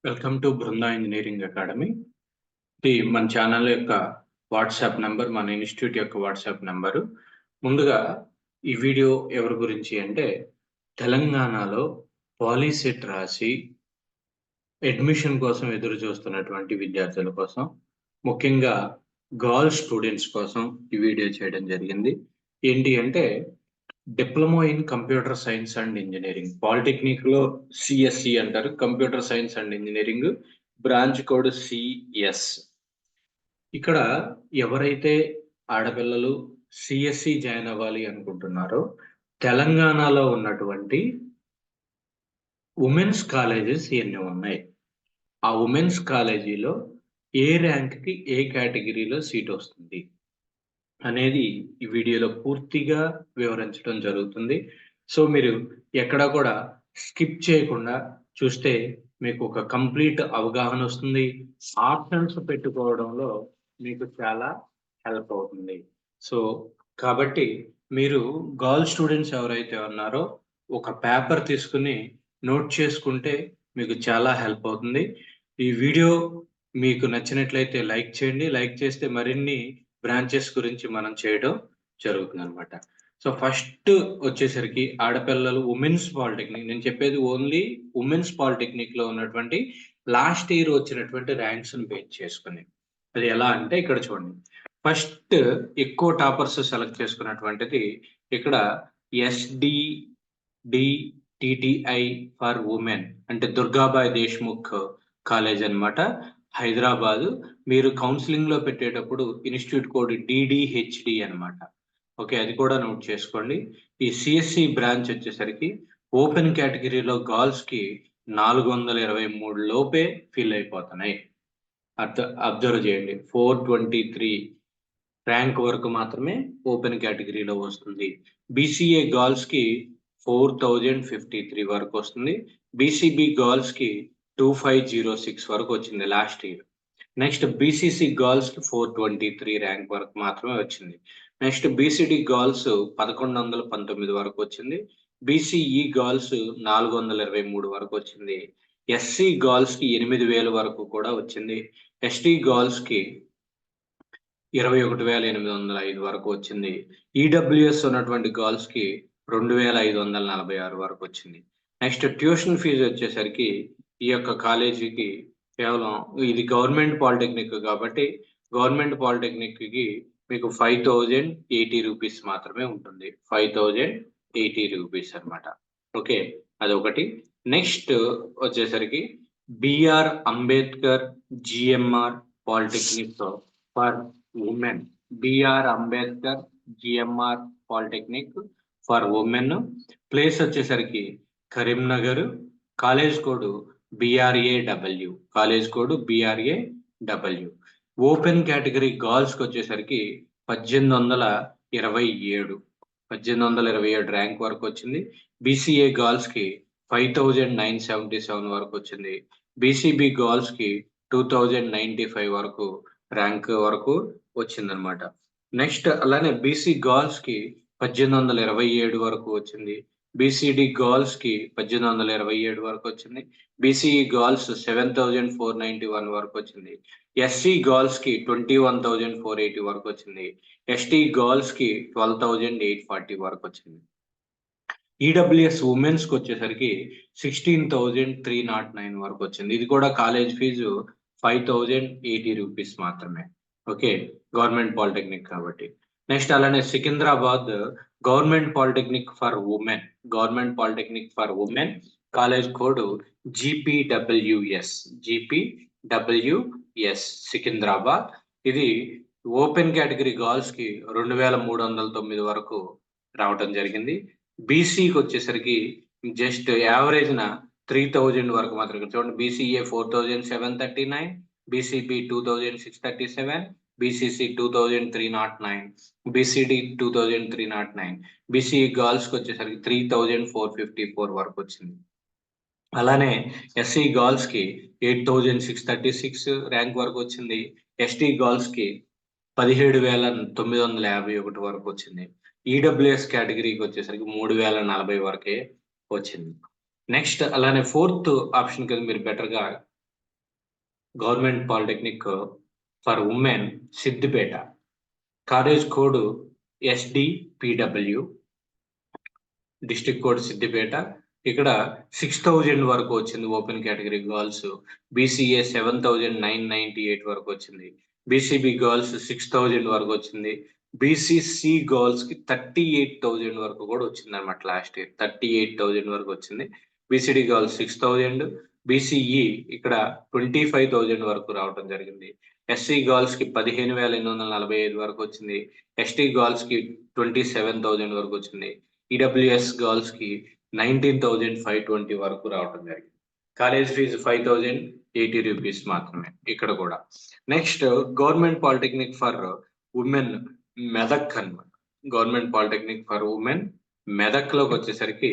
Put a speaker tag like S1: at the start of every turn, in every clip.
S1: Welcome to Brinda engineering academy. ఇది మన channel యొక్క వాట్సాప్ నంబర్, మన ఇన్స్టిట్యూట్ యొక్క వాట్సాప్ నంబరు. ముందుగా ఈ వీడియో ఎవరి గురించి అంటే, తెలంగాణలో పాలీసెట్ రాసి అడ్మిషన్ కోసం ఎదురు చూస్తున్నటువంటి విద్యార్థుల కోసం, ముఖ్యంగా గర్ల్స్ స్టూడెంట్స్ కోసం ఈ వీడియో చేయడం జరిగింది. ఏంటి అంటే, diploma in computer science and engineering, polytechnic లో సిఎస్సి అంటారు, computer science and engineering, branch code CS. ఇక్కడ ఎవరైతే ఆడపిల్లలు సిఎస్సి జాయిన్ అవ్వాలి అనుకుంటున్నారో, తెలంగాణలో ఉన్నటువంటి ఉమెన్స్ కాలేజెస్ ఎన్ని ఉన్నాయి, ఆ ఉమెన్స్ కాలేజీలో ఏ ర్యాంక్కి ఏ కేటగిరీలో సీట్ వస్తుంది అనేది ఈ వీడియోలో పూర్తిగా వివరించడం జరుగుతుంది. సో మీరు ఎక్కడ కూడా స్కిప్ చేయకుండా చూస్తే మీకు ఒక కంప్లీట్ అవగాహన వస్తుంది. ఆప్షన్స్ పెట్టుకోవడంలో మీకు చాలా హెల్ప్ అవుతుంది. సో కాబట్టి మీరు గర్ల్ స్టూడెంట్స్ ఎవరైతే ఉన్నారో ఒక పేపర్ తీసుకుని నోట్ చేసుకుంటే మీకు చాలా హెల్ప్ అవుతుంది. ఈ వీడియో మీకు నచ్చినట్లయితే లైక్ చేయండి. లైక్ చేస్తే మరిన్ని బ్రాంచెస్ గురించి మనం చేయడం జరుగుతుంది అనమాట. సో ఫస్ట్ వచ్చేసరికి ఆడపిల్లలు ఉమెన్స్ పాలిటెక్నిక్, నేను చెప్పేది ఓన్లీ ఉమెన్స్ పాలిటెక్నిక్ లో ఉన్నటువంటి లాస్ట్ ఇయర్ వచ్చినటువంటి ర్యాంక్స్ ని బేస్ చేసుకుని. అది ఎలా అంటే ఇక్కడ చూడండి, ఫస్ట్ ఎక్కువ టాపర్స్ సెలెక్ట్ చేసుకున్నటువంటిది ఇక్కడ SDDTTI ఫర్ ఉమెన్ అంటే దుర్గాబాయ్ దేశ్ముఖ్ కాలేజ్ అన్నమాట, హైదరాబాద్. మీరు కౌన్సిలింగ్ లో పెట్టేటప్పుడు ఇన్స్టిట్యూట్ కోడ్ DDHD అన్నమాట. ఓకే, అది కూడా నోట్ చేసుకోండి. ఈ సిఎస్సి బ్రాంచ్ వచ్చేసరికి ఓపెన్ కేటగిరీలో గర్ల్స్ కి 423 లోపే ఫిల్ అయిపోతున్నాయి. అబ్జర్వ్ చేయండి, 423 ర్యాంక్ వరకు మాత్రమే ఓపెన్ కేటగిరీలో వస్తుంది. బీసీఏ గర్ల్స్ కి 4053 వరకు వస్తుంది. బీసీబీ గర్ల్స్ కి 2506 వరకు వచ్చింది last year. Next BCC girls కి 423 ర్యాంక్ వరకు మాత్రమే వచ్చింది. నెక్స్ట్ బీసీడీ గర్ల్స్ 1119 వరకు వచ్చింది. బీసీఈ గర్ల్స్ 423 వరకు వచ్చింది. ఎస్సీ గర్ల్స్ కి 8000 వరకు కూడా వచ్చింది. ఎస్టీ గర్ల్స్ కి 21,805 వరకు వచ్చింది. ఈడబ్ల్యూఎస్ ఉన్నటువంటి గర్ల్స్ కి 2546 వరకు వచ్చింది. నెక్స్ట్ ట్యూషన్ ఫీజు వచ్చేసరికి ఈ యొక్క కాలేజీకి కేవలం, ఇది గవర్నమెంట్ పాలిటెక్నిక్ కాబట్టి గవర్నమెంట్ పాలిటెక్నిక్ కి మీకు 5080 రూపీస్ మాత్రమే ఉంటుంది. 5080 రూపీస్ అనమాట. ఓకే, అదొకటి. నెక్స్ట్ వచ్చేసరికి BR Ambedkar GMR polytechnic for women, BR Ambedkar GMR polytechnic for women. Place వచ్చేసరికి Karimnagar. College code BRAW, college code BRAW. Open category girls కి వచ్చేసరికి 1827 ర్యాంక్ వరకు వచ్చింది. బీసీఏ గర్ల్స్ కి 5977 వరకు వచ్చింది. బీసీబీ గర్ల్స్ కి 2095 వరకు ర్యాంక్ వరకు వచ్చిందనమాట. నెక్స్ట్ అలానే బీసీ గర్ల్స్ కి 1827 వరకు వచ్చింది. బీసీడీ గర్ల్స్ కి 1827 వరకు వచ్చింది. బీసీఈ గర్ల్స్ 7491 వరకు వచ్చింది. ఎస్సీ గర్ల్స్ కి 21,480 వరకు వచ్చింది. ఎస్టీ గర్ల్స్ కి 12,840 వరకు వచ్చింది. ఈడబ్ల్యూఎస్ ఉమెన్స్ కి వచ్చేసరికి 16,309 వరకు వచ్చింది. ఇది కూడా కాలేజ్ ఫీజు 5080 రూపీస్ మాత్రమే. ఓకే, గవర్నమెంట్ పాలిటెక్నిక్ కాబట్టి. నెక్స్ట్ అలానే Secunderabad government polytechnic for women, government polytechnic for women, college code GPWS Secunderabad. ఇది ఓపెన్ కేటగిరీ గర్ల్స్ కి 2309 వరకు రావటం జరిగింది. బీసీకి వచ్చేసరికి జస్ట్ యావరేజ్ 3000 వరకు మాత్రం. చూడండి, BCA 4739, BCB 2637, BCC 2309, BCD 2309. BCE girls కి వచ్చేసరికి 3454 వరకు వచ్చింది. అలానే ఎస్సీ గర్ల్స్ కి 8636 ర్యాంక్ వరకు వచ్చింది. ఎస్టీ గర్ల్స్ కి 17,951 వరకు వచ్చింది. ఈడబ్ల్యూఎస్ కేటగిరీకి వచ్చేసరికి 3040 వరకే వచ్చింది. నెక్స్ట్ అలానే ఫోర్త్ ఆప్షన్ కింద మీరు బెటర్ గా government polytechnic for women Siddipet. College code SDPW, district code Siddipet. ఇక్కడ 6,000 వరకు వచ్చింది ఓపెన్ కేటగిరీ గర్ల్స్. BCA 7,998 వరకు వచ్చింది. BCB గర్ల్స్ 6,000 వరకు వచ్చింది. BCC గర్ల్స్ కి 38,000 వరకు కూడా వచ్చింది అనమాట. లాస్ట్ ఇయర్ 38,000 వరకు వచ్చింది. BCD girls 6,000. BCE ఇక్కడ 25,000 వరకు రావడం జరిగింది. SC గర్ల్స్ కి 15,845 వరకు వచ్చింది. ST గర్ల్స్ కి 27,000 వరకు వచ్చింది. EWS గర్ల్స్ కి 19,520 వరకు రావడం జరిగింది. కాలేజ్ ఫీజు 5,080 రూపీస్ మాత్రమే ఇక్కడ కూడా. Next government polytechnic for women Medak అన్నమాట. Government polytechnic for women Medak లోకి వచ్చేసరికి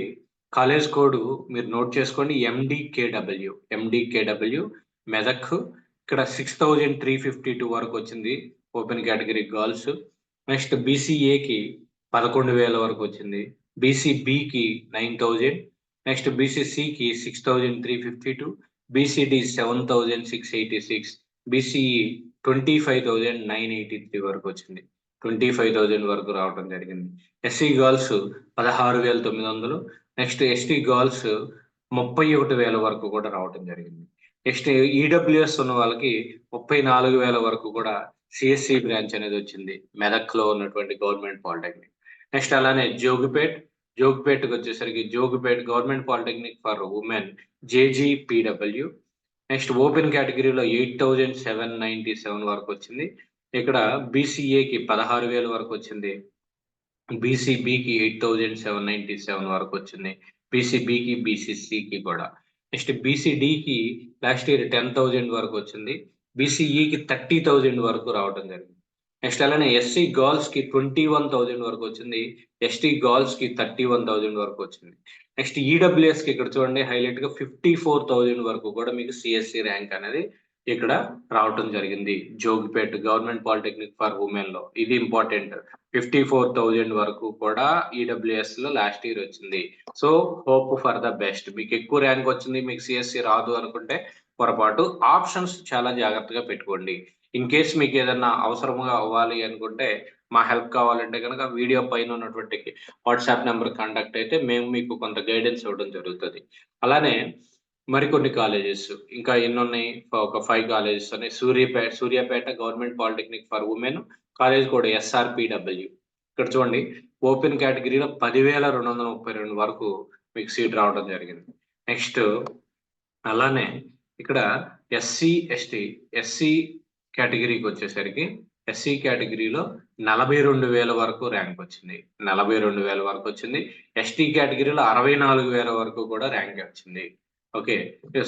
S1: కాలేజ్ కోడ్ మీరు నోట్ చేసుకోండి, MDKW మెదక్. ఇక్కడ 6,352 వరకు వచ్చింది ఓపెన్ కేటగిరీ గర్ల్స్. నెక్స్ట్ BCAకి 11,000 వరకు వచ్చింది. BCBకి 9,000. నెక్స్ట్ BCCకి 6,352. BCD 7,686. BCE 25,983 వరకు వచ్చింది. 25,000 వరకు రావడం జరిగింది. SC girls 16,900. Next ST girls 31,000 వరకు కూడా రావడం జరిగింది. నెక్స్ట్ EWS ఉన్న వాళ్ళకి 34,000 వరకు కూడా CSC బ్రాంచ్ అనేది వచ్చింది మెదక్ లో ఉన్నటువంటి గవర్నమెంట్ పాలిటెక్నిక్. నెక్స్ట్ అలానే జోగిపేటకి వచ్చేసరికి Jogipet government polytechnic for women JGPW. Next open కేటగిరీలో 8,797 వరకు వచ్చింది. ఇక్కడ BCAకి 16,000 వరకు వచ్చింది. BCBకి 8,797 వరకు వచ్చింది. BCBకి BCCకి కూడా. నెక్స్ట్ BCDకి లాస్ట్ ఇయర్ 10,000 వరకు వచ్చింది. BCEకి 30,000 వరకు రావడం జరిగింది. నెక్స్ట్ అలానే SC గర్ల్స్ కి 21,000 వరకు వచ్చింది. ST గర్ల్స్ కి 31,000 వరకు వచ్చింది. నెక్స్ట్ EWS కి ఇక్కడ చూడండి హైలైట్ గా 54,000 వరకు కూడా మీకు CSC ర్యాంక్ అనేది ఇక్కడ రావటం జరిగింది Jogipet government polytechnic for women లో. ఇది ఇంపార్టెంట్. 54,000 వరకు కూడా EWS లో లాస్ట్ ఇయర్ వచ్చింది. So hope for the best. మీకు ఎక్కువ ర్యాంక్ వచ్చింది, మీకు CSC రాదు అనుకుంటే పొరపాటు. ఆప్షన్స్ చాలా జాగ్రత్తగా పెట్టుకోండి. ఇన్ కేస్ మీకు ఏదన్నా అవసరంగా అవ్వాలి అనుకుంటే, మా హెల్ప్ కావాలంటే కనుక వీడియో పైన ఉన్నటువంటి వాట్సాప్ నెంబర్ కాంటాక్ట్ అయితే మేము మీకు కొంత గైడెన్స్ ఇవ్వడం జరుగుతుంది. అలానే మరికొన్ని కాలేజెస్ ఇంకా ఎన్ని ఉన్నాయి, ఒక 5 కాలేజెస్ ఉన్నాయి. Suryapet government polytechnic for women college కూడా SRPW. ఇక్కడ చూడండి ఓపెన్ కేటగిరీలో 10,232 వరకు మీకు సీట్ రావడం జరిగింది. నెక్స్ట్ అలానే ఇక్కడ ఎస్సీ కేటగిరీకి వచ్చేసరికి SC కేటగిరీలో 42,000 వరకు ర్యాంక్ వచ్చింది. 42,000 వరకు వచ్చింది. ST కేటగిరీలో 64,000 వరకు కూడా ర్యాంక్ వచ్చింది. ఓకే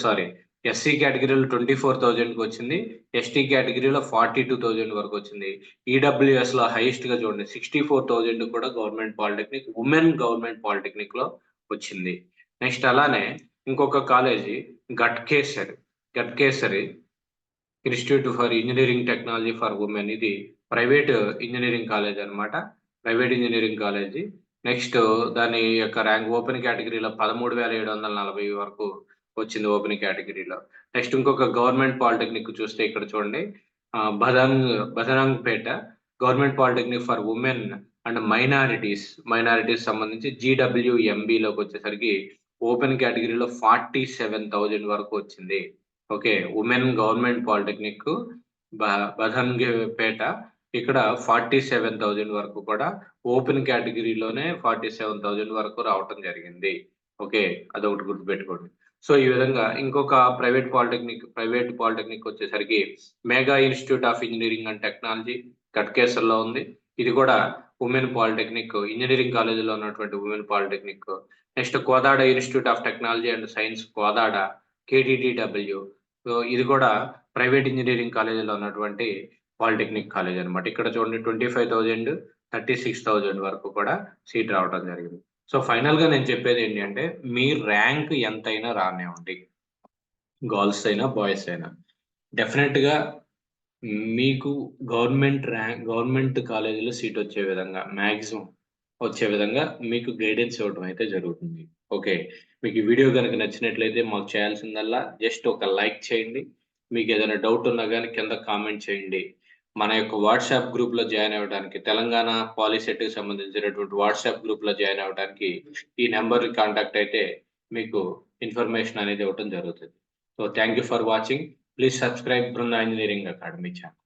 S1: సారీ, SC కేటగిరీలో 24,000 వచ్చింది. ST కేటగిరీలో 42,000 వరకు వచ్చింది. EWS లో హైయెస్ట్ గా చూడండి 64,000 కూడా government polytechnic women government polytechnic లో వచ్చింది. నెక్స్ట్ అలానే ఇంకొక college Ghatkesari institute for engineering technology for women. ఇది ప్రైవేట్ ఇంజనీరింగ్ కాలేజ్ అన్నమాట, ప్రైవేట్ ఇంజనీరింగ్ కాలేజీ. నెక్స్ట్ దాని యొక్క ర్యాంక్ ఓపెన్ కేటగిరీలో 13,740 వరకు వచ్చింది ఓపెన్ కేటగిరీలో. నెక్స్ట్ ఇంకొక గవర్నమెంట్ పాలిటెక్నిక్ చూస్తే ఇక్కడ చూడండి Badangpet government polytechnic for women and minorities సంబంధించి GWMB లోకి వచ్చేసరికి ఓపెన్ కేటగిరీలో 47,000 వరకు వచ్చింది. Okay, women government polytechnic Badangpet ఇక్కడ 47,000 వరకు కూడా ఓపెన్ కేటగిరీలోనే 47,000 వరకు రావటం జరిగింది. ఓకే, అదొకటి గుర్తుపెట్టుకోండి. సో ఈ విధంగా ఇంకొక ప్రైవేట్ పాలిటెక్నిక్ వచ్చేసరికి Mega institute of engineering and technology గట్కేసర్లో ఉంది. ఇది కూడా ఉమెన్ పాలిటెక్నిక్, ఇంజనీరింగ్ కాలేజీలో ఉన్నటువంటి women polytechnic. Next Kodad institute of technology and science Kodad KTTW. So ఇది కూడా ప్రైవేట్ ఇంజనీరింగ్ కాలేజీలో ఉన్నటువంటి పాలిటెక్నిక్ కాలేజ్ అనమాట. ఇక్కడ చూడండి 25,000 36,000 వరకు కూడా సీట్ రావడం జరిగింది. సో ఫైనల్ గా నేను చెప్పేది ఏంటి అంటే, మీ ర్యాంక్ ఎంతైనా రానివ్వండి, గర్ల్స్ అయినా బాయ్స్ అయినా, డెఫినెట్ గా మీకు గవర్నమెంట్ కాలేజీలో సీట్ వచ్చే విధంగా మాక్సిమం వచ్చే విధంగా మీకు గైడెన్స్ ఇవ్వడం అయితే జరుగుతుంది. ఓకే, మీకు ఈ వీడియో కనుక నచ్చినట్లయితే మాకు చేయాల్సిందల్లా జస్ట్ ఒక లైక్ చేయండి. మీకు ఏదైనా డౌట్ ఉన్నా కానీ కింద కామెంట్ చేయండి. మన యొక్క వాట్సాప్ గ్రూప్లో జాయిన్ అవ్వడానికి, తెలంగాణ పాలిసెట్కి సంబంధించినటువంటి వాట్సాప్ గ్రూప్లో జాయిన్ అవ్వడానికి ఈ నెంబర్కి కాంటాక్ట్ అయితే మీకు ఇన్ఫర్మేషన్ అనేది ఇవ్వటం జరుగుతుంది. So thank you for watching. Please subscribe Brinda engineering academy channel.